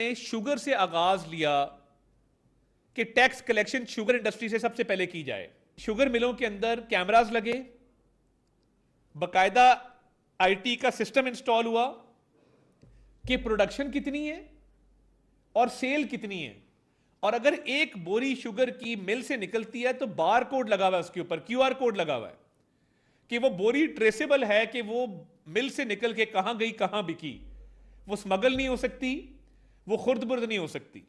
نے شوگر سے آغاز لیا کہ ٹیکس کلیکشن شوگر انڈسٹری سے سب سے پہلے کی جائے. شوگر ملوں کے اندر کیمراز لگے, باقاعدہ آئی ٹی کا سسٹم انسٹال ہوا کہ پروڈکشن کتنی ہے اور سیل کتنی ہے, اور اگر ایک بوری شوگر کی مل سے نکلتی ہے تو بار کوڈ لگا ہوا ہے, اس کے اوپر کیو آر کوڈ لگا ہوا ہے کہ وہ بوری ٹریسیبل ہے کہ وہ مل سے نکل کے کہاں گئی کہاں بکی, وہ سمگل نہیں ہو سکتی, وہ خرد برد نہیں ہو سکتی.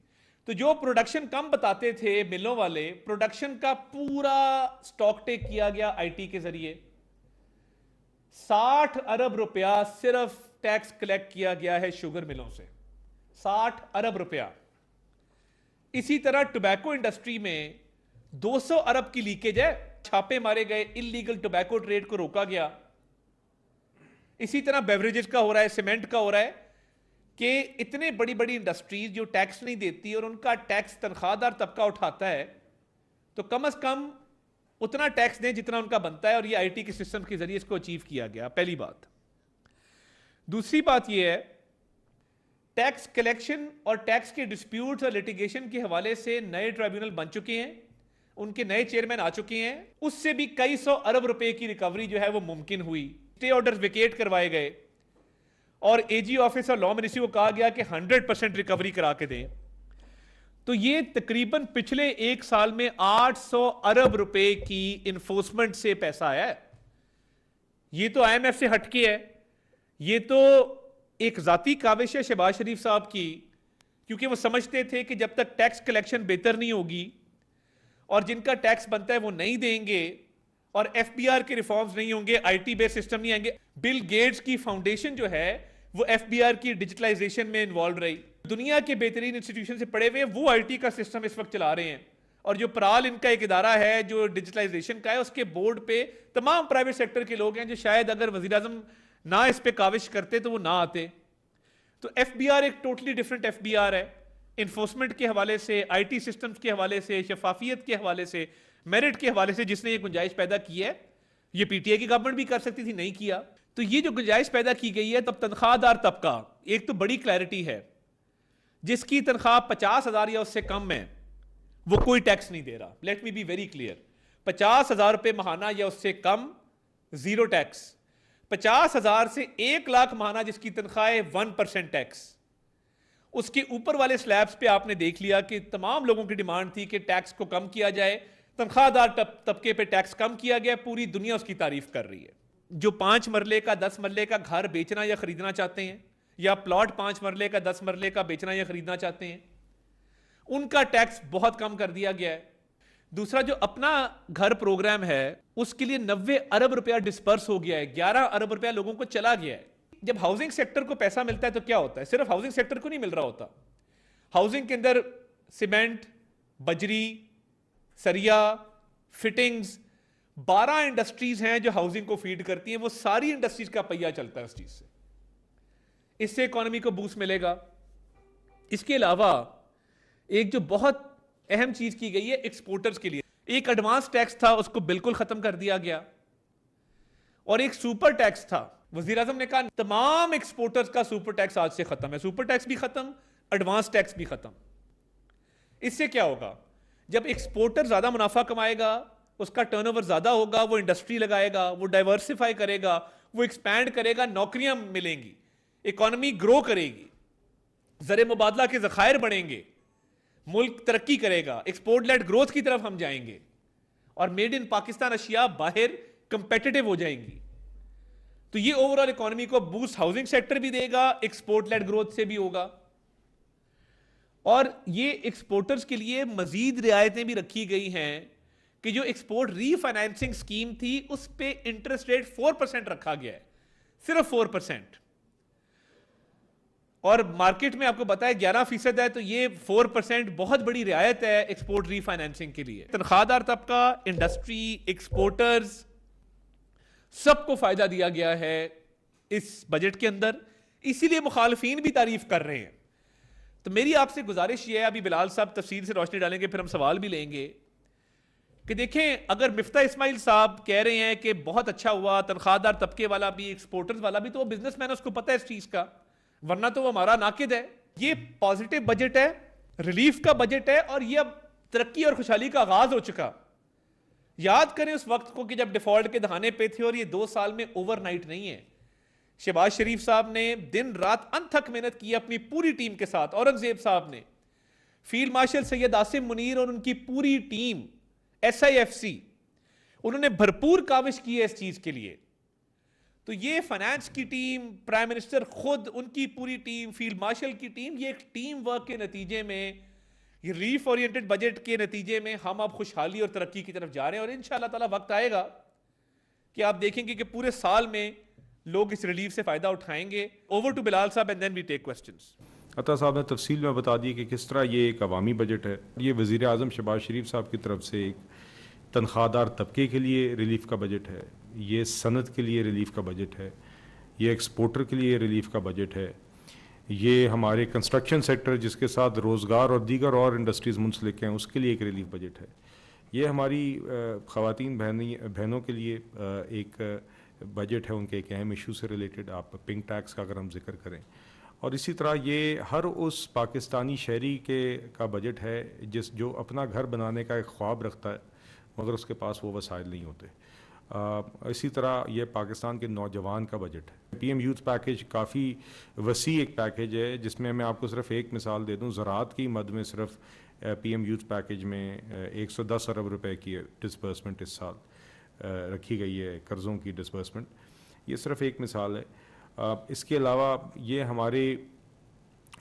تو جو پروڈکشن کم بتاتے تھے ملوں والے, پروڈکشن کا پورا سٹاک ٹیک کیا گیا آئی ٹی کے ذریعے. 60 ارب روپیہ صرف ٹیکس کلیکٹ کیا گیا ہے شوگر ملوں سے, 60 ارب روپیہ. اسی طرح ٹوبیکو انڈسٹری میں 200 ارب کی لیکیج ہے, چھاپے مارے گئے, انلیگل ٹوبیکو ٹریڈ کو روکا گیا. اسی طرح بیوریجز کا ہو رہا ہے, سیمنٹ کا ہو رہا ہے کہ اتنے بڑی بڑی انڈسٹریز جو ٹیکس نہیں دیتی اور ان کا ٹیکس تنخواہ دار طبقہ اٹھاتا ہے, تو کم از کم اتنا ٹیکس دیں جتنا ان کا بنتا ہے, اور یہ آئی ٹی کے سسٹم کے ذریعے اس کو اچیو کیا گیا. پہلی بات. دوسری بات یہ ہے, ٹیکس کلیکشن اور ٹیکس کے ڈسپیوٹس اور لیٹیگیشن کے حوالے سے نئے ٹرائبیونل بن چکے ہیں, ان کے نئے چیئرمین آ چکے ہیں, اس سے بھی کئی سو ارب روپے کی ریکوری جو ہے وہ ممکن ہوئی. اسٹے آرڈرز ویکیٹ کروائے گئے اور اے جی آفس اور لا منسٹری کو کہا گیا کہ 100% ریکوری کرا کے دیں. تو یہ تقریباً پچھلے ایک سال میں 800 ارب روپے کی انفورسمنٹ سے پیسہ آیا ہے. یہ تو آئی ایم ایف سے ہٹ کے ہے, یہ تو ایک ذاتی کاوش ہے شہباز شریف صاحب کی, کیونکہ وہ سمجھتے تھے کہ جب تک ٹیکس کلیکشن بہتر نہیں ہوگی اور جن کا ٹیکس بنتا ہے وہ نہیں دیں گے اور ایف بی آر کے ریفارمز نہیں ہوں گے, آئی ٹی بیس سسٹم نہیں آئیں گے. بل گیٹس کی فاؤنڈیشن جو ہے وہ ایف بی آر کی ڈیجیٹلائزیشن میں انوالو رہی. دنیا کے بہترین انسٹیٹیوشن سے پڑے ہوئے وہ آئی ٹی کا سسٹم اس وقت چلا رہے ہیں, اور جو پرال ان کا ایک ادارہ ہے جو ڈیجیٹلائزیشن کا ہے, اس کے بورڈ پہ تمام پرائیویٹ سیکٹر کے لوگ ہیں جو شاید اگر وزیر اعظم نہ اس پہ کاوش کرتے تو وہ نہ آتے. تو ایف بی آر ایک totally different F B R ہے, انفورسمنٹ کے حوالے سے, آئی ٹی سسٹمز کے حوالے سے, شفافیت کے حوالے سے, میرٹ کے حوالے سے. جس نے یہ گنجائش پیدا کی ہے, یہ پی ٹی آئی کی گورنمنٹ بھی کر سکتی تھی, نہیں کیا. تو یہ جو گنجائش پیدا کی گئی ہے, تب تنخواہ دار طبقہ, ایک تو بڑی کلیئرٹی ہے, جس کی تنخواہ 50,000 یا اس سے کم ہے وہ کوئی ٹیکس نہیں دے رہا. Let me be very clear, 50,000 روپے ماہانہ یا اس سے کم, زیرو ٹیکس. 50,000 سے 1,00,000 ماہانہ جس کی تنخواہ ہے 1% ٹیکس. اس کے اوپر والے سلیبس پہ آپ نے دیکھ لیا کہ تمام لوگوں کی ڈیمانڈ تھی کہ ٹیکس کو کم کیا جائے, تنخواہ دار طبقے پہ ٹیکس کم کیا گیا. پوری دنیا اس کی تعریف کر رہی ہے. جو 5 مرلے کا 10 مرلے کا گھر بیچنا یا خریدنا چاہتے ہیں, یا پلاٹ 5 مرلے کا 10 مرلے کا بیچنا یا خریدنا چاہتے ہیں, ان کا ٹیکس بہت کم کر دیا گیا ہے. دوسرا, جو اپنا گھر پروگرام ہے اس کے لیے 90 ارب روپیہ ڈسپرس ہو گیا ہے, 11 ارب روپیہ لوگوں کو چلا گیا ہے. جب ہاؤسنگ سیکٹر کو پیسہ ملتا ہے تو کیا ہوتا ہے, صرف ہاؤسنگ سیکٹر کو نہیں مل رہا ہوتا. ہاؤسنگ کے اندر سیمنٹ, بجری, سریا, فٹنگز, 12 انڈسٹریز ہیں جو ہاؤسنگ کو فیڈ کرتی ہیں. وہ ساری انڈسٹریز کا پہیہ چلتا ہے اس چیز سے. اس سے اکانومی کو بوسٹ ملے گا. اس کے علاوہ ایک جو بہت اہم چیز کی گئی ہے ایکسپورٹرز کے لیے, ایک ایڈوانس ٹیکس تھا اس کو بالکل ختم کر دیا گیا, اور ایک سپر ٹیکس تھا. وزیر اعظم نے کہا تمام ایکسپورٹرز کا سپر ٹیکس آج سے ختم ہے. سپر ٹیکس بھی ختم, ایڈوانس ٹیکس بھی ختم. اس سے کیا ہوگا, جب ایکسپورٹر زیادہ منافع کمائے گا, اس کا ٹرن اوور زیادہ ہوگا, وہ انڈسٹری لگائے گا, وہ ڈائیورسیفائی کرے گا, وہ ایکسپینڈ کرے گا, نوکریاں ملیں گی, اکانومی گرو کرے گی, زر مبادلہ کے ذخائر بڑھیں گے, ملک ترقی کرے گا, ایکسپورٹ لیڈ گروتھ کی طرف ہم جائیں گے, اور میڈ ان پاکستان اشیاء باہر کمپیٹیٹو ہو جائیں گی. تو یہ اوور آل اکانومی کو بوسٹ ہاؤسنگ سیکٹر بھی دے گا, ایکسپورٹ لیڈ گروتھ سے بھی ہوگا. اور یہ ایکسپورٹرز کے لیے مزید رعایتیں بھی رکھی گئی ہیں کہ جو ایکسپورٹ ری فائنینسنگ سکیم تھی اس پہ انٹرسٹ ریٹ 4% رکھا گیا ہے, صرف 4%. اور مارکیٹ میں آپ کو پتا ہے 11% ہے, تو یہ 4% بہت بڑی رعایت ہے ایکسپورٹ ری فائنینسنگ کے لیے. تنخواہ دار طبقہ, انڈسٹری, ایکسپورٹرز, سب کو فائدہ دیا گیا ہے اس بجٹ کے اندر. اسی لیے مخالفین بھی تعریف کر رہے ہیں. تو میری آپ سے گزارش یہ ہے, ابھی بلال صاحب تفصیل سے روشنی ڈالیں گے, پھر ہم سوال بھی لیں گے, کہ دیکھیں اگر مفتاح اسماعیل صاحب کہہ رہے ہیں کہ بہت اچھا ہوا, تنخواہ دار طبقے والا بھی, ایکسپورٹرز والا بھی, تو وہ بزنس مین, اس کو پتہ ہے اس چیز کا, ورنہ تو وہ ہمارا ناقد ہے. یہ پازیٹیو بجٹ ہے, ریلیف کا بجٹ ہے, اور یہ اب ترقی اور خوشحالی کا آغاز ہو چکا. یاد کریں اس وقت کو کہ جب ڈیفالٹ کے دہانے پہ تھے, اور یہ 2 سال میں اوور نائٹ نہیں ہے. شہباز شریف صاحب نے دن رات انتھک محنت کی اپنی پوری ٹیم کے ساتھ, اورنگزیب صاحب نے, فیلڈ مارشل سید عاصم منیر اور ان کی پوری ٹیم, SIFC, انہوں نے بھرپور کاوش کی ہے اس چیز کے لیے. تو یہ فائنانس کی ٹیم, پرائم منسٹر خود, ان کی پوری ٹیم, فیلڈ مارشل کی ٹیم, یہ ایک ٹیم ورک کے نتیجے میں, یہ ریلیف اورینٹڈ بجٹ کے نتیجے میں ہم اب خوشحالی اور ترقی کی طرف جا رہے ہیں. اور انشاءاللہ تعالی وقت آئے گا کہ آپ دیکھیں گے کہ پورے سال میں لوگ اس ریلیف سے فائدہ اٹھائیں گے. اوور ٹو بلال صاحب and then we take questions. عطا صاحب نے تفصیل میں بتا دی کہ کس طرح یہ ایک عوامی بجٹ ہے. یہ وزیر اعظم شہباز شریف صاحب کی طرف سے ایک تنخواہ دار طبقے کے لیے ریلیف کا بجٹ ہے, یہ صنعت کے لیے ریلیف کا بجٹ ہے, یہ ایکسپورٹر کے لیے ریلیف کا بجٹ ہے, یہ ہمارے کنسٹرکشن سیکٹر جس کے ساتھ روزگار اور دیگر اور انڈسٹریز منسلک ہیں اس کے لیے ایک ریلیف بجٹ ہے, یہ ہماری خواتین بہنوں کے لیے ایک بجٹ ہے ان کے ایک اہم ایشو سے ریلیٹڈ. آپ پنک ٹیکس کا اگر ہم ذکر کریں, اور اسی طرح یہ ہر اس پاکستانی شہری کا بجٹ ہے جو اپنا گھر بنانے کا ایک خواب رکھتا ہے مگر اس کے پاس وہ وسائل نہیں ہوتے. اسی طرح یہ پاکستان کے نوجوان کا بجٹ ہے. PM یوتھ پیکیج کافی وسیع ایک پیکیج ہے جس میں میں آپ کو صرف ایک مثال دے دوں. زراعت کی مد میں صرف PM یوتھ پیکیج میں 110 ارب روپے کی ڈسبرسمنٹ اس سال رکھی گئی ہے, قرضوں کی ڈسبرسمنٹ. یہ صرف ایک مثال ہے. اس کے علاوہ یہ ہمارے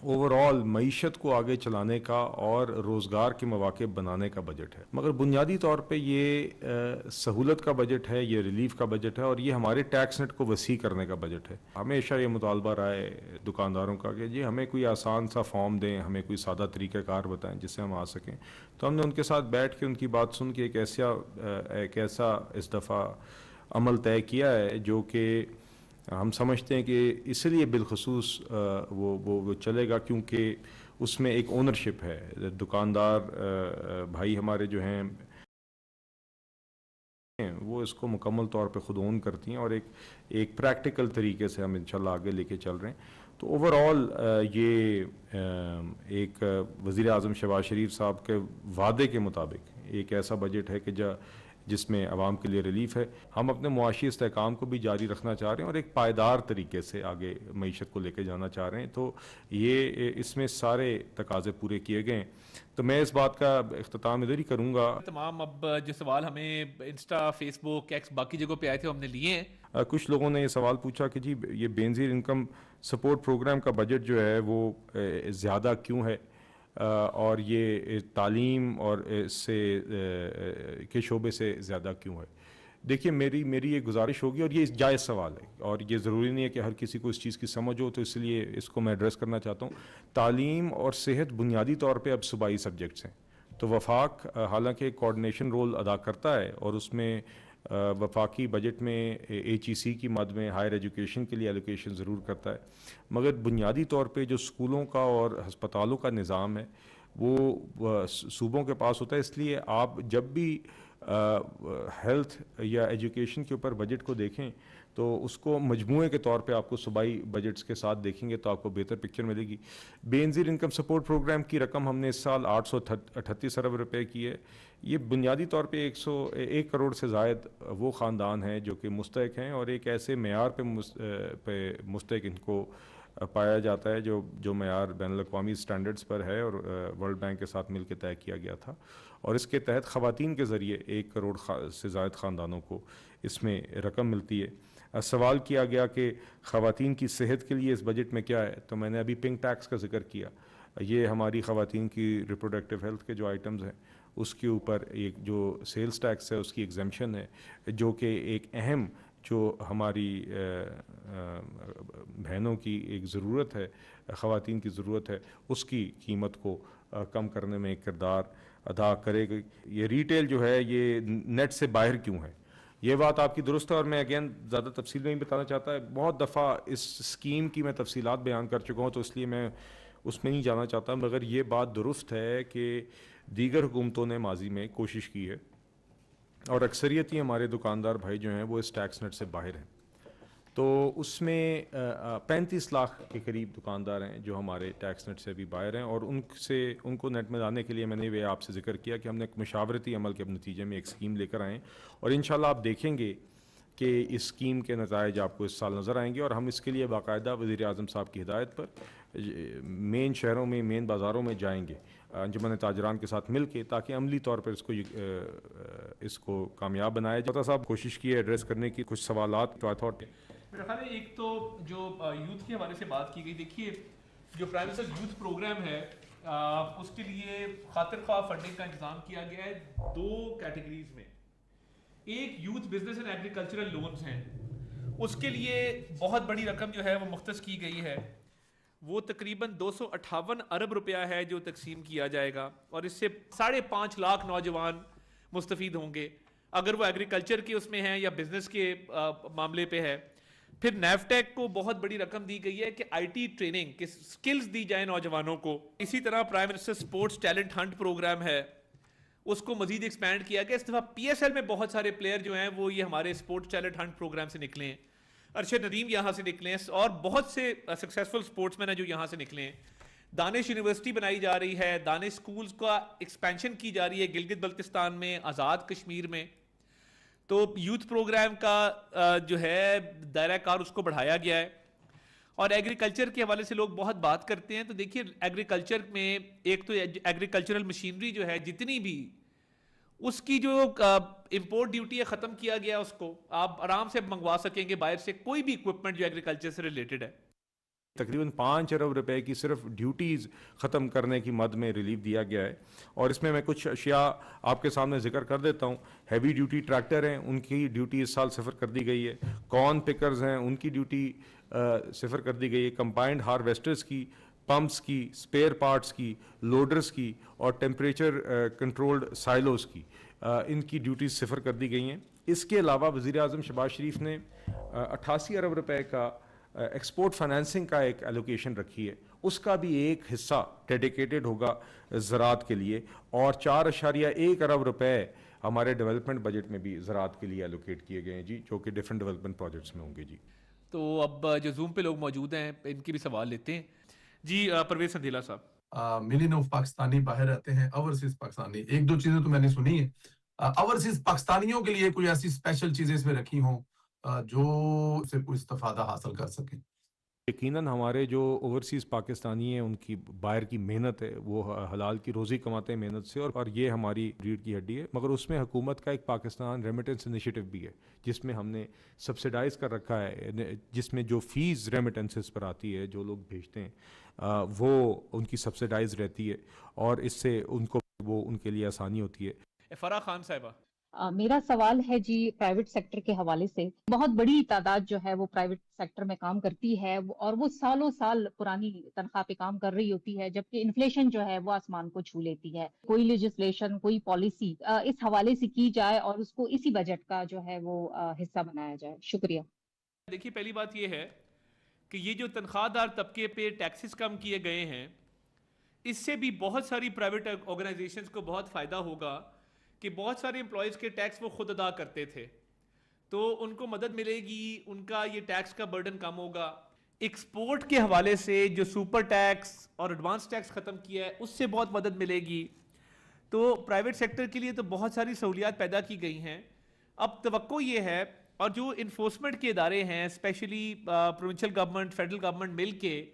اوور آل معیشت کو آگے چلانے کا اور روزگار کے مواقع بنانے کا بجٹ ہے. مگر بنیادی طور پہ یہ سہولت کا بجٹ ہے, یہ ریلیف کا بجٹ ہے, اور یہ ہمارے ٹیکس نیٹ کو وسیع کرنے کا بجٹ ہے. ہمیشہ یہ مطالبہ رہا ہے دکانداروں کا کہ جی ہمیں کوئی آسان سا فارم دیں, ہمیں کوئی سادہ طریقہ کار بتائیں جس سے ہم آ سکیں. تو ہم نے ان کے ساتھ بیٹھ کے ان کی بات سن کے ایک ایسا اس دفعہ عمل طے کیا ہے جو کہ ہم سمجھتے ہیں کہ اس لیے بالخصوص وہ چلے گا کیونکہ اس میں ایک اونرشپ ہے. دکاندار بھائی ہمارے جو ہیں وہ اس کو مکمل طور پہ خود اون کرتی ہیں, اور ایک پریکٹیکل طریقے سے ہم انشاءاللہ آگے لے کے چل رہے ہیں. تو اوور آل یہ ایک وزیر اعظم شہباز شریف صاحب کے وعدے کے مطابق ایک ایسا بجٹ ہے کہ جس میں عوام کے لیے ریلیف ہے. ہم اپنے معاشی استحکام کو بھی جاری رکھنا چاہ رہے ہیں اور ایک پائیدار طریقے سے آگے معیشت کو لے کے جانا چاہ رہے ہیں. تو یہ اس میں سارے تقاضے پورے کیے گئے ہیں. تو میں اس بات کا اختتام ادھر ہی کروں گا. تمام اب جو سوال ہمیں انسٹا, فیس بک, ایکس, باقی جگہوں پہ آئے تھے ہم نے لیے ہیں. کچھ لوگوں نے یہ سوال پوچھا کہ جی یہ بے نظیر انکم سپورٹ پروگرام کا بجٹ جو ہے وہ زیادہ کیوں ہے, اور یہ تعلیم اور سے کے شعبے سے زیادہ کیوں ہے. دیکھیے میری یہ گزارش ہوگی, اور یہ جائز سوال ہے اور یہ ضروری نہیں ہے کہ ہر کسی کو اس چیز کی سمجھ ہو, تو اس لیے اس کو میں ایڈریس کرنا چاہتا ہوں. تعلیم اور صحت بنیادی طور پہ اب صوبائی سبجیکٹس ہیں. تو وفاق حالانکہ کوآرڈینیشن رول ادا کرتا ہے اور اس میں وفاقی بجٹ میں HEC کی مد میں ہائر ایجوکیشن کے لیے ایلوکیشن ضرور کرتا ہے, مگر بنیادی طور پہ جو اسکولوں کا اور ہسپتالوں کا نظام ہے وہ صوبوں کے پاس ہوتا ہے. اس لیے آپ جب بھی ہیلتھ یا ایجوکیشن کے اوپر بجٹ کو دیکھیں تو اس کو مجموعے کے طور پہ آپ کو صوبائی بجٹس کے ساتھ دیکھیں گے تو آپ کو بہتر پکچر ملے گی. بے نظیر انکم سپورٹ پروگرام کی رقم ہم نے اس سال 838 ارب روپے کی ہے. یہ بنیادی طور پہ 101 کروڑ سے زائد وہ خاندان ہیں جو کہ مستحق ہیں, اور ایک ایسے معیار پہ مستحق ان کو پایا جاتا ہے جو معیار بین الاقوامی سٹینڈرڈز پر ہے اور ورلڈ بینک کے ساتھ مل کے طے کیا گیا تھا. اور اس کے تحت خواتین کے ذریعے 1 کروڑ سے زائد خاندانوں کو اس میں رقم ملتی ہے. سوال کیا گیا کہ خواتین کی صحت کے لیے اس بجٹ میں کیا ہے, تو میں نے ابھی پنک ٹیکس کا ذکر کیا. یہ ہماری خواتین کی ریپروڈکٹیو ہیلتھ کے جو آئٹمز ہیں اس کے اوپر ایک جو سیلز ٹیکس ہے اس کی ایگزمپشن ہے, جو کہ ایک اہم جو ہماری بہنوں کی ایک ضرورت ہے, خواتین کی ضرورت ہے, اس کی قیمت کو کم کرنے میں ایک کردار ادا کرے گی. یہ ریٹیل جو ہے یہ نیٹ سے باہر کیوں ہے, یہ بات آپ کی درست ہے, اور میں اگین زیادہ تفصیل میں نہیں بتانا چاہتا. بہت دفعہ اس اسکیم کی میں تفصیلات بیان کر چکا ہوں تو اس لیے میں اس میں نہیں جانا چاہتا, مگر یہ بات درست ہے کہ دیگر حکومتوں نے ماضی میں کوشش کی ہے اور اکثریتی ہمارے دکاندار بھائی جو ہیں وہ اس ٹیکس نیٹ سے باہر ہیں. تو اس میں 35 لاکھ کے قریب دکاندار ہیں جو ہمارے ٹیکس نیٹ سے بھی باہر ہیں، اور ان کو نیٹ میں لانے کے لیے میں نے یہ آپ سے ذکر کیا کہ ہم نے ایک مشاورتی عمل کے نتیجے میں ایک اسکیم لے کر آئے ہیں، اور انشاءاللہ آپ دیکھیں گے کہ اس اسکیم کے نتائج آپ کو اس سال نظر آئیں گے، اور ہم اس کے لیے باقاعدہ وزیر اعظم صاحب کی ہدایت پر مین شہروں میں، مین بازاروں میں جائیں گے انجمن تاجران کے ساتھ مل کے، تاکہ عملی طور پر اس کو کامیاب بنایا جائے۔ صاحب کوشش کی ہے ایڈریس کرنے کی کچھ سوالات، تو آئی تھاٹ میرا خیال ہے ایک تو جو یوتھ کے حوالے سے بات کی گئی، دیکھیے جو پرائم منسٹر یوتھ پروگرام ہے اس کے لیے خاطر خواہ فنڈنگ کا انتظام کیا گیا ہے 2 کیٹیگریز میں۔ ایک youth business and agricultural loans ہیں، اس کے لیے بہت بڑی رقم جو ہے وہ مختص کی گئی ہے، وہ تقریباً 258 ارب روپیہ ہے جو تقسیم کیا جائے گا، اور اس سے 5.5 لاکھ نوجوان مستفید ہوں گے اگر وہ ایگریکلچر کے اس میں ہیں یا بزنس کے معاملے پہ ہے۔ پھر نیفٹیک کو بہت بڑی رقم دی گئی ہے کہ آئی ٹی ٹریننگ کے سکلز دی جائیں نوجوانوں کو۔ اسی طرح prime minister sports talent hunt programme ہے، اس کو مزید ایکسپینڈ کیا گیا۔ اس دفعہ پی ایس ایل میں بہت سارے پلیئر جو ہیں وہ یہ ہمارے سپورٹس ٹیلنٹ ہنٹ پروگرام سے نکلے ہیں، ارشد ندیم یہاں سے نکلے ہیں، اور بہت سے سکسیزفل سپورٹس مین ہیں جو یہاں سے نکلے ہیں۔ دانش یونیورسٹی بنائی جا رہی ہے، دانش سکولز کا ایکسپینشن کی جا رہی ہے گلگت بلتستان میں، آزاد کشمیر میں۔ تو یوتھ پروگرام کا جو ہے دائرہ کار اس کو بڑھایا گیا ہے۔ اور ایگریکلچر کے حوالے سے لوگ بہت بات کرتے ہیں، تو دیکھیے ایگریکلچر میں ایک تو ایگریکلچرل مشینری جو ہے جتنی بھی، اس کی جو امپورٹ ڈیوٹی ہے ختم کیا گیا، اس کو آپ آرام سے منگوا سکیں گے باہر سے کوئی بھی اکوپمنٹ جو ایگریکلچر سے ریلیٹڈ ہے۔ تقریباً 5 ارب روپے کی صرف ڈیوٹیز ختم کرنے کی مد میں ریلیف دیا گیا ہے، اور اس میں کچھ اشیاء آپ کے سامنے ذکر کر دیتا ہوں۔ ہیوی ڈیوٹی ٹریکٹر ہیں، ان کی ڈیوٹی اس سال صفر کر دی گئی ہے۔ کارن پکرز ہیں، ان کی ڈیوٹی صفر کر دی گئی ہے۔ کمبائنڈ ہارویسٹرز کی، پمپس کی، اسپیئر پارٹس کی، لوڈرز کی، اور ٹیمپریچر کنٹرولڈ سائلوز کی، ان کی ڈیوٹیز صفر کر دی گئی ہیں۔ اس کے علاوہ وزیر اعظم شہباز شریف نے 88 ارب روپے کا ایکسپورٹ فائنینسنگ کا ایک ایلوکیشن رکھی ہے، اس کا بھی ایک حصہ ڈیڈیکیٹڈ ہوگا زراعت کے لیے، اور 4.1 ارب روپے ہمارے ڈیولپمنٹ بجٹ میں بھی زراعت کے لیے ایلوکیٹ کیے گئے ہیں جی، جو کہ ڈیفرنٹ ڈیولپمنٹ پروجیکٹس میں ہوں گے جی۔ تو اب جو زوم پہ لوگ موجود ہیں ان کے بھی سوال لیتے ہیں جی۔ پرویز سندھیلا صاحب، ملین آف پاکستانی باہر رہتے ہیں، اوورسیز پاکستانی، 1-2 چیزیں تو میں نے سنی ہیں اوورسیز پاکستانیوں کے لیے، کوئی ایسی اسپیشل چیزیں اس میں رکھی ہوں جو سے کوئی استفادہ حاصل کر سکیں؟ یقیناً ہمارے جو اوورسیز پاکستانی ہیں ان کی باہر کی محنت ہے، وہ حلال کی روزی کماتے ہیں محنت سے، اور یہ ہماری ریڑھ کی ہڈی ہے، مگر اس میں حکومت کا ایک پاکستان ریمیٹنس انیشیٹو بھی ہے، جس میں ہم نے سبسیڈائز کر رکھا ہے، جس میں جو فیس ریمیٹنسز پر آتی ہے، جو لوگ بھیجتے ہیں وہ ان کی سبسیڈائز رہتی ہے، اور اس سے ان کو وہ ان کے لیے آسانی ہوتی ہے۔ فرح خان صاحبہ، میرا سوال ہے جی پرائیویٹ سیکٹر کے حوالے سے۔ بہت بڑی تعداد جو ہے وہ پرائیویٹ سیکٹر میں کام کرتی ہے، اور وہ سالوں سال پرانی تنخواہ پہ کام کر رہی ہوتی ہے، جبکہ انفلیشن جو ہے وہ آسمان کو چھو لیتی ہے۔ کوئی لیجسلیشن، کوئی پالیسی اس حوالے سے کی جائے اور اس کو اسی بجٹ کا جو ہے وہ حصہ بنایا جائے۔ شکریہ۔ دیکھیے پہلی بات یہ ہے کہ یہ جو تنخواہ دار طبقے پہ ٹیکسز کم کیے گئے ہیں، اس سے بھی بہت ساری پرائیویٹ آرگنائزیشنز کو بہت فائدہ ہوگا کہ بہت سارے امپلائیز کے ٹیکس وہ خود ادا کرتے تھے، تو ان کو مدد ملے گی، ان کا یہ ٹیکس کا برڈن کم ہوگا۔ ایکسپورٹ کے حوالے سے جو سپر ٹیکس اور ایڈوانس ٹیکس ختم کیا ہے اس سے بہت مدد ملے گی، تو پرائیویٹ سیکٹر کے لیے تو بہت ساری سہولیات پیدا کی گئی ہیں۔ اب توقع یہ ہے، اور جو انفورسمنٹ کے ادارے ہیں especially provincial government, federal government مل کے،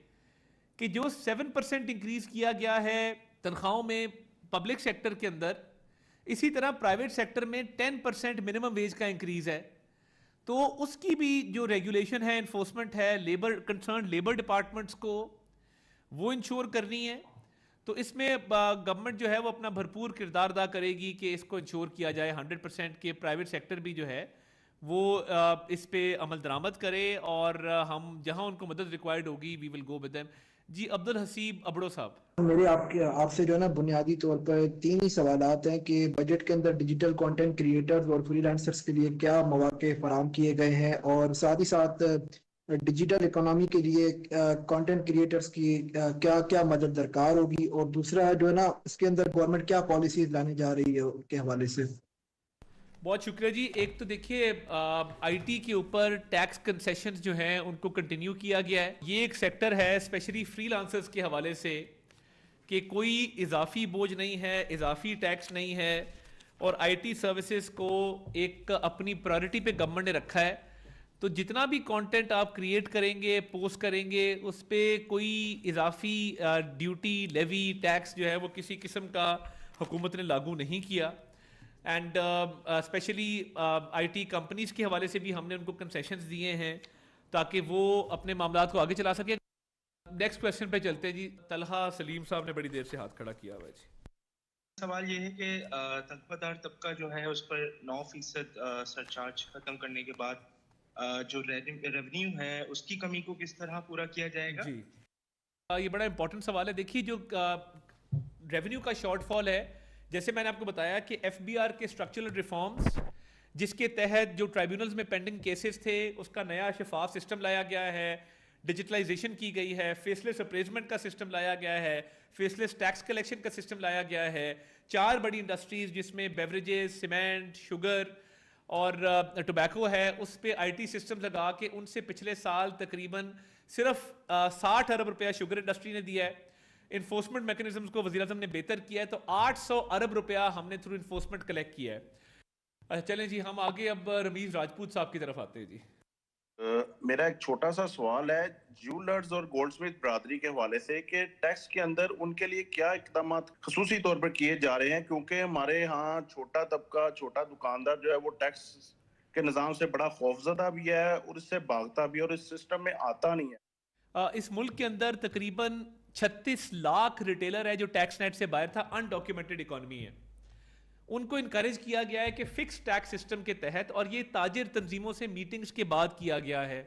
کہ جو 7% انکریز کیا گیا ہے تنخواہوں میں پبلک سیکٹر کے اندر، اسی طرح پرائیویٹ سیکٹر میں 10% منیمم ویج کا انکریز ہے، تو اس کی بھی جو ریگولیشن ہے، انفورسمنٹ ہے، لیبر کنسرن لیبر ڈپارٹمنٹس کو وہ انشور کرنی ہے۔ تو اس میں گورنمنٹ جو ہے وہ اپنا بھرپور کردار ادا کرے گی کہ اس کو انشور کیا جائے 100% کہ پرائیویٹ سیکٹر بھی جو ہے وہ اس پہ عمل درآمد کرے، اور ہم جہاں ان کو مدد ریکوائرڈ ہوگی وی ول گو ود دیم۔ جی عبد الحسیب ابڑو صاحب، میرے آپ سے جو ہے نا بنیادی طور پر 3 ہی سوالات ہیں کہ بجٹ کے اندر ڈیجیٹل کانٹینٹ کریٹرز اور فری لانسرز کے لیے کیا مواقع فراہم کیے گئے ہیں، اور ساتھ ہی ساتھ ڈیجیٹل اکانومی کے لیے کانٹینٹ کریٹرز کی کیا کیا مدد درکار ہوگی، اور دوسرا جو ہے نا اس کے اندر گورنمنٹ کیا پالیسیز لانے جا رہی ہے کے حوالے سے۔ بہت شکریہ جی. ایک تو دیکھیے آئی ٹی کے اوپر ٹیکس کنسیشنز جو ہیں ان کو کنٹینیو کیا گیا ہے. یہ ایک سیکٹر ہے اسپیشلی فری لانسرز کے حوالے سے کہ کوئی اضافی بوجھ نہیں ہے, اضافی ٹیکس نہیں ہے, اور آئی ٹی سروسز کو ایک اپنی پرائرٹی پہ گورنمنٹ نے رکھا ہے. تو جتنا بھی کانٹینٹ آپ کریٹ کریں گے, پوسٹ کریں گے, اس پہ کوئی اضافی ڈیوٹی لیوی ٹیکس جو ہے وہ کسی قسم کا حکومت نے لاگو نہیں کیا. And especially I T companies کے حوالے سے بھی ہم نے ان کو کنسیشنز دیے ہیں تاکہ وہ اپنے معاملات کو آگے چلا سکیں. نیکسٹ کویشچن پہ چلتے ہیں جی. طلحہ سلیم صاحب نے بڑی دیر سے ہاتھ کھڑا کیا ہوا ہے جی. سوال یہ ہے کہ تنخواہ دار طبقہ جو ہے اس پر 9% سرچارج ختم کرنے کے بعد جو ریونیو ہے اس کی کمی کو کس طرح پورا کیا جائے گا؟ جی یہ بڑا امپورٹنٹ سوال ہے. دیکھیے جو ریونیو کا شارٹ فال ہے, جیسے میں نے آپ کو بتایا کہ ایف بی آر کے اسٹرکچرل ریفارمز جس کے تحت جو ٹرائیبونلز میں پینڈنگ کیسز تھے اس کا نیا شفاف سسٹم لایا گیا ہے, ڈیجیٹلائزیشن کی گئی ہے, فیس لیس اپریزمنٹ کا سسٹم لایا گیا ہے, فیس لیس ٹیکس کلیکشن کا سسٹم لایا گیا ہے. 4 بڑی انڈسٹریز جس میں بیوریجز, سیمنٹ, شوگر اور ٹوبیکو ہے, اس پہ آئی ٹی سسٹم لگا کے ان سے پچھلے سال تقریباً صرف 60 ارب روپیہ شوگر انڈسٹری نے دیا ہے. انفورسمنٹ میکنزمز کو وزیر اعظم نے بہتر کیا ہے, تو 800 ارب روپیہ ہم نے تھرو انفورسمنٹ کلیکٹ کیا ہے. اچھا چلیں جی, ہم آگے اب رمیز راجپوت صاحب کی طرف آتے ہیں جی. میرا ایک چھوٹا سا سوال ہے جیولرز اور گولڈ سمتھ برادری کے حوالے سے کہ ٹیکس کے اندر ان کے لیے کیا اقدامات خصوصی طور پر کیے جا رہے ہیں, کیونکہ ہمارے ہاں چھوٹا طبقہ, چھوٹا دکاندار جو ہے وہ ٹیکس کے نظام سے بڑا خوفزدہ بھی ہے اور اس سے بھاگتا بھی ہے اور اس سسٹم میں آتا نہیں ہے. اس ملک کے اندر تقریباً 36 لاکھ ریٹیلر ہے جو ٹیکس نیٹ سے باہر تھا, انڈاکیومنٹڈ اکانومی ہے. ان کو انکریج کیا گیا ہے کہ فکس ٹیکس سسٹم کے تحت, اور یہ تاجر تنظیموں سے میٹنگز کے بعد کیا گیا ہے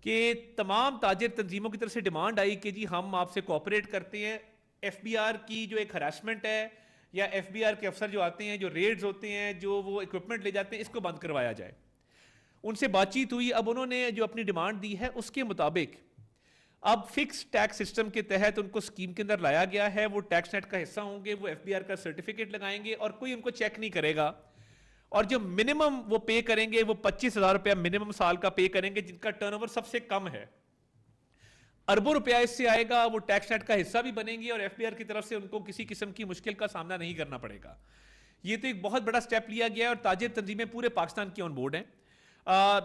کہ تمام تاجر تنظیموں کی طرف سے ڈیمانڈ آئی کہ جی ہم آپ سے کوآپریٹ کرتے ہیں, ایف بی آر کی جو ایک ہراسمنٹ ہے یا ایف بی آر کے افسر جو آتے ہیں, جو ریڈز ہوتے ہیں, جو وہ اکوپمنٹ لے جاتے ہیں, اس کو بند کروایا جائے. ان سے بات چیت ہوئی, اب انہوں نے جو اپنی ڈیمانڈ دی ہے اس کے مطابق اب فکس ٹیکس سسٹم کے تحت ان کو اسکیم کے اندر لایا گیا ہے. وہ ٹیکس نیٹ کا حصہ ہوں گے, وہ ایف بی آر کا سرٹیفکیٹ لگائیں گے اور کوئی ان کو چیک نہیں کرے گا, اور جو منیمم وہ پے کریں گے وہ 25,000 روپیہ منیمم سال کا پے کریں گے, جن کا ٹرن اوور سب سے کم ہے. اربوں روپیہ اس سے آئے گا, وہ ٹیکس نیٹ کا حصہ بھی بنیں گے اور ایف بی آر کی طرف سے ان کو کسی قسم کی مشکل کا سامنا نہیں کرنا پڑے گا. یہ تو ایک بہت بڑا سٹیپ لیا گیا ہے اور تاجر تنظیمیں پورے پاکستان کی آن بورڈ ہیں.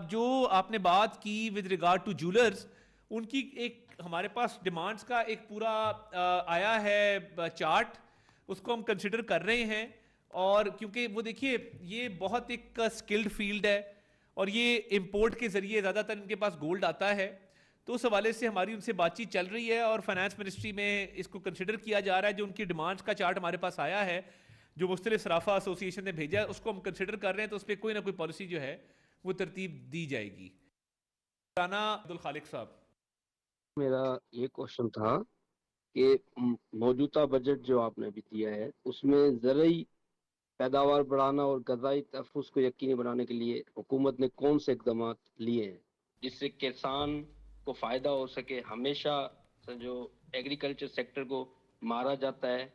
جو آپ نے بات کی ود ریگارڈ ٹو جولرز, ان کی ایک ہمارے پاس ڈیمانڈز کا ایک پورا آیا ہے چارٹ, اس کو ہم کنسیڈر کر رہے ہیں. اور کیونکہ وہ دیکھیے یہ بہت ایک سکلڈ فیلڈ ہے اور یہ امپورٹ کے ذریعے زیادہ تر ان کے پاس گولڈ آتا ہے, تو اس حوالے سے ہماری ان سے بات چیت چل رہی ہے اور فائنانس منسٹری میں اس کو کنسیڈر کیا جا رہا ہے. جو ان کی ڈیمانڈز کا چارٹ ہمارے پاس آیا ہے, جو مختلف صرافہ ایسوسی ایشن نے بھیجا ہے, اس کو ہم کنسیڈر کر رہے ہیں, تو اس پہ کوئی نہ کوئی پالیسی جو ہے وہ ترتیب دی جائے گی. رانا عبدالخالق صاحب, میرا یہ کوشچن تھا کہ موجودہ بجٹ جو آپ نے بھی دیا ہے اس میں زرعی پیداوار بڑھانا اور غذائی تحفظ کو یقینی بنانے کے لیے حکومت نے کون سے اقدامات لیے ہیں جس سے کسان کو فائدہ ہو سکے؟ ہمیشہ جو ایگریکلچر سیکٹر کو مارا جاتا ہے,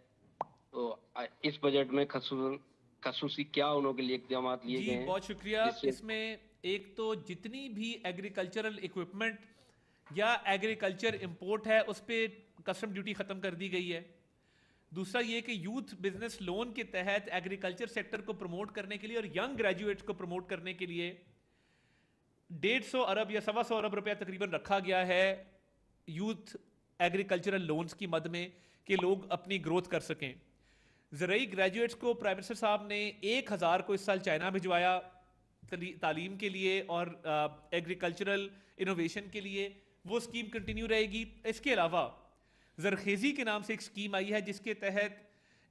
تو اس بجٹ میں خصوصی کیا انہوں کے لیے اقدامات لیے گئے ہیں؟ بہت شکریہ. اس میں ایک تو جتنی بھی ایگریکلچرل اکوپمنٹ یا ایگریکلچر امپورٹ ہے اس پہ کسٹم ڈیوٹی ختم کر دی گئی ہے. دوسرا یہ کہ یوتھ بزنس لون کے تحت ایگریکلچر سیکٹر کو پروموٹ کرنے کے لیے اور ینگ گریجویٹس کو پروموٹ کرنے کے لیے 150 ارب یا 125 ارب روپیہ تقریباً رکھا گیا ہے یوتھ ایگریکلچرل لونز کی مد میں کہ لوگ اپنی گروتھ کر سکیں. زرعی گریجویٹس کو پرائم منسٹر صاحب نے 1000 کو اس سال چائنا بھجوایا تعلیم کے لیے اور ایگریکلچرل انوویشن کے لیے, وہ اسکیم کنٹینیو رہے گی. اس کے علاوہ زرخیزی کے نام سے ایک اسکیم آئی ہے جس کے تحت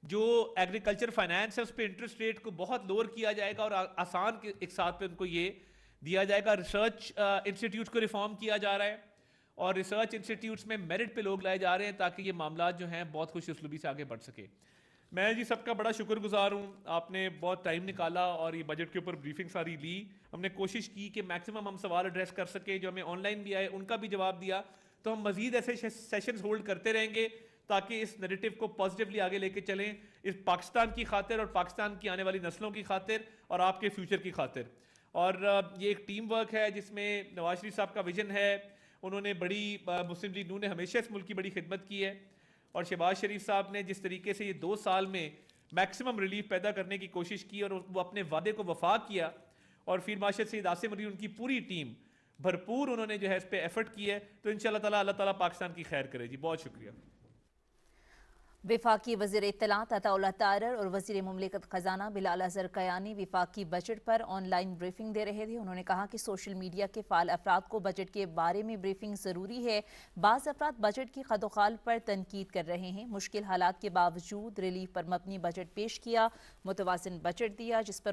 جو ایگریکلچر فائنانس ہے اس پہ انٹرسٹ ریٹ کو بہت لوور کیا جائے گا اور آسان کے ایک ساتھ پہ ان کو یہ دیا جائے گا. ریسرچ انسٹیٹیوٹ کو ریفارم کیا جا رہا ہے اور ریسرچ انسٹیٹیوٹس میں میرٹ پہ لوگ لائے جا رہے ہیں تاکہ یہ معاملات جو ہیں بہت خوش اسلوبی سے آگے بڑھ سکے. میں جی سب کا بڑا شکر گزار ہوں, آپ نے بہت ٹائم نکالا اور یہ بجٹ کے اوپر بریفنگ ساری لی. ہم نے کوشش کی کہ میکسیمم ہم سوال ایڈریس کر سکیں, جو ہمیں آن لائن بھی آئے ان کا بھی جواب دیا. تو ہم مزید ایسے سیشنز ہولڈ کرتے رہیں گے تاکہ اس نریٹو کو پازیٹیولی آگے لے کے چلیں، اس پاکستان کی خاطر اور پاکستان کی آنے والی نسلوں کی خاطر اور آپ کے فیوچر کی خاطر. اور یہ ایک ٹیم ورک ہے جس میں نواز شریف صاحب کا ویژن ہے. انہوں نے بڑی مسلم لیگ نون نے ہمیشہ اس ملک کی بڑی خدمت کی ہے، اور شہباز شریف صاحب نے جس طریقے سے یہ 2 سال میں میکسیمم ریلیف پیدا کرنے کی کوشش کی اور وہ اپنے وعدے کو وفا کیا، اور فیلڈ مارشل سید عاصم علی ان کی پوری ٹیم بھرپور انہوں نے جو ہے اس پہ ایفرٹ کی ہے. تو انشاءاللہ تعالیٰ اللہ تعالیٰ پاکستان کی خیر کرے. جی بہت شکریہ. وفاقی وزیر اطلاعات عطا اللہ تارڑ اور وزیر مملکت خزانہ بلال اظہر کیانی وفاقی بجٹ پر آن لائن بریفنگ دے رہے تھے. انہوں نے کہا کہ سوشل میڈیا کے فعال افراد کو بجٹ کے بارے میں بریفنگ ضروری ہے. بعض افراد بجٹ کی خد و خال پر تنقید کر رہے ہیں. مشکل حالات کے باوجود ریلیف پر مبنی بجٹ پیش کیا، متوازن بجٹ دیا جس پر